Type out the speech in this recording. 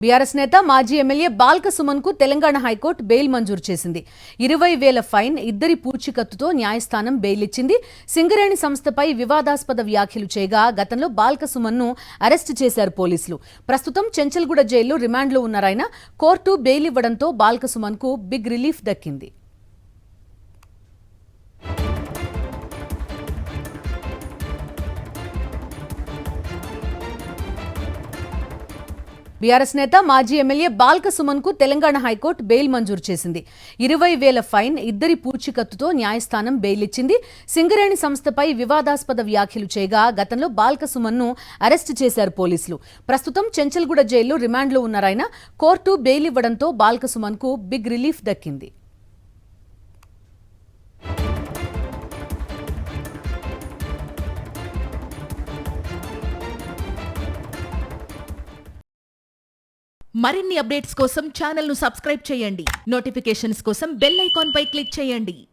BRS నేత మాజీ MLA Balka Suman కు తెలంగాణ హైకోర్టు బెయిల్ మంజూరు చేసింది. 20,000 ఫైన్, ఇద్దరి పూచీకత్తుతో న్యాయస్థానం బెయిల్ ఇచ్చింది. సింగరేణి సంస్థపై వివాదాస్పద వ్యాఖ్యలు చేయగా గతంలో బాల్క సుమన్ ను అరెస్టు చేశారు పోలీసులు. ప్రస్తుతం చెంచల్గూడ జైల్లో రిమాండ్లో ఉన్నారాయన. కోర్టు బెయిల్ ఇవ్వడంతో బాల్క సుమన్ కు బిగ్ రిలీఫ్ దక్కింది. బీఆర్ఎస్ నేత మాజీ ఎమ్మెల్యే బాల్క సుమన్ కు తెలంగాణ హైకోర్టు బెయిల్ మంజూరు చేసింది. 20,000 ఫైన్, ఇద్దరి పూచీకత్తుతో న్యాయస్థానం బెయిల్ ఇచ్చింది. సింగరేణి సంస్థపై వివాదాస్పద వ్యాఖ్యలు చేయగా గతంలో బాల్క సుమన్ ను అరెస్టు చేశారు పోలీసులు. ప్రస్తుతం చెంచల్గూడ జైల్లో రిమాండ్లో ఉన్నారాయన. కోర్టు బెయిల్ ఇవ్వడంతో బాల్క సుమన్ కు బిగ్ రిలీఫ్ దక్కింది. మరిన్ని అప్డేట్స్ కోసం ఛానల్ ను సబ్స్క్రైబ్ చేయండి. నోటిఫికేషన్స్ కోసం బెల్ ఐకాన్ పై క్లిక్ చేయండి.